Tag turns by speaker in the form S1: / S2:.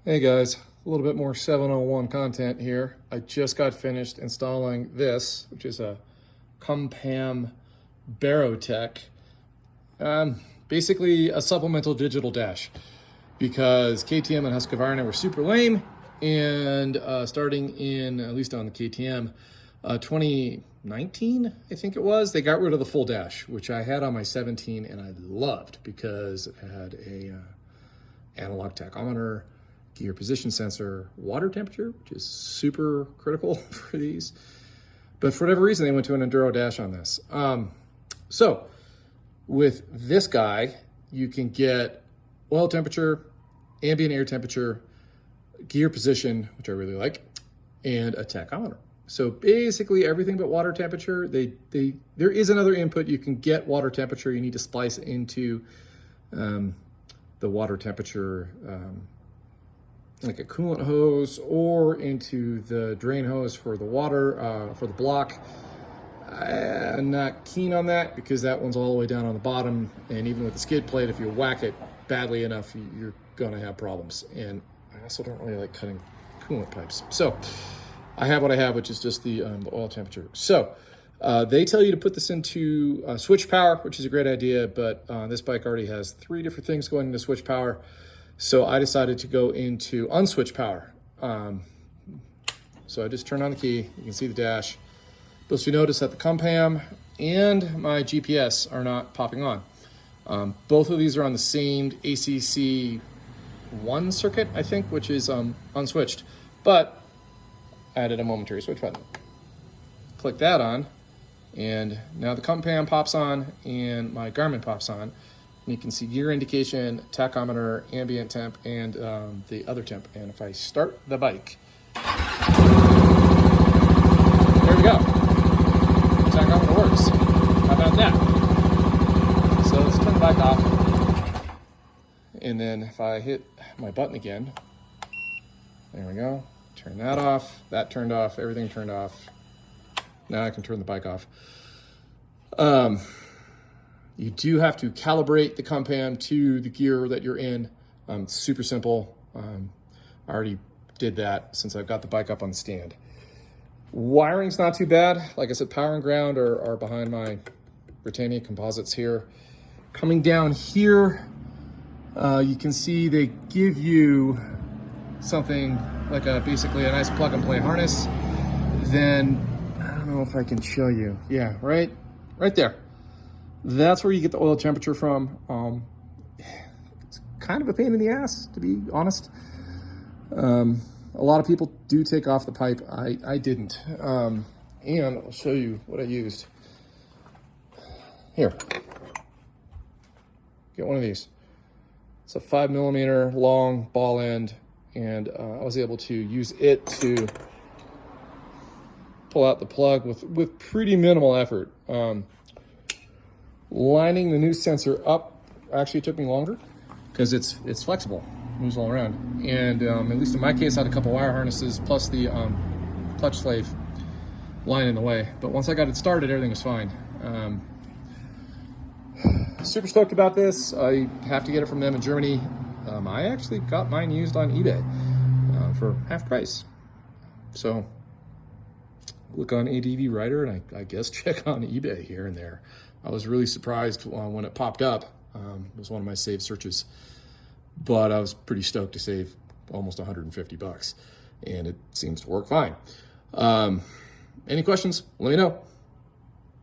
S1: Hey guys, a little bit more 701 content here. I just got finished installing this, which is a Cumpan Berotec. Basically a supplemental digital dash because KTM and HUSQVARNA were super lame, and starting in, at least on the KTM, 2019, I think it was, they got rid of the full dash, which I had on my 17 and I loved because it had a analog tachometer, gear position sensor, water temperature, which is super critical for these. But for whatever reason, they went to an Enduro dash on this. So with this guy, you can get oil temperature, ambient air temperature, gear position, which I really like, and a tachometer. So basically everything but water temperature. There is another input. You can get water temperature. You need to splice into the water temperature, like a coolant hose, or into the drain hose for the water, for the block. I'm not keen on that because that one's all the way down on the bottom, and even with the skid plate, if you whack it badly enough, you're gonna have problems. And I also don't really like cutting coolant pipes. So I have what I have, which is just the oil temperature. So they tell you to put this into switch power, which is a great idea, but this bike already has 3 different things going into switch power. So I decided to go into unswitch power. So I just turned on the key. You can see the dash. But you notice that the Cumpan and my GPS are not popping on. Both of these are on the same ACC 1 circuit, I think, which is unswitched. But I added a momentary switch button. Click that on, and now the Cumpan pops on and my Garmin pops on. And you can see gear indication, tachometer, ambient temp, and the other temp. And if I start the bike, there we go. The tachometer works. How about that? So let's turn the bike off. And then if I hit my button again, there we go. Turn that off. That turned off. Everything turned off. Now I can turn the bike off. You do have to calibrate the Cumpan to the gear that you're in. Super simple. I already did that since I've got the bike up on the stand. Wiring's not too bad. Like I said, power and ground are behind my Britannia composites here. Coming down here, you can see they give you something like basically a nice plug and play harness. Then, I don't know if I can show you. Yeah, right there. That's where you get the oil temperature from. It's kind of a pain in the ass, to be honest. A lot of people do take off the pipe. I didn't. And I'll show you what I used. Here. Get one of these. It's a 5mm long ball end, and I was able to use it to pull out the plug with pretty minimal effort. Lining the new sensor up actually took me longer because it's flexible, moves all around. And at least in my case, I had a couple wire harnesses plus the clutch slave line in the way. But once I got it started, everything was fine. Super stoked about this. I have to get it from them in Germany. I actually got mine used on eBay for half price. So look on ADV Writer, and I guess check on eBay here and there. I was really surprised when it popped up. It was one of my saved searches, but I was pretty stoked to save almost 150 bucks, and it seems to work fine. Any questions? Let me know.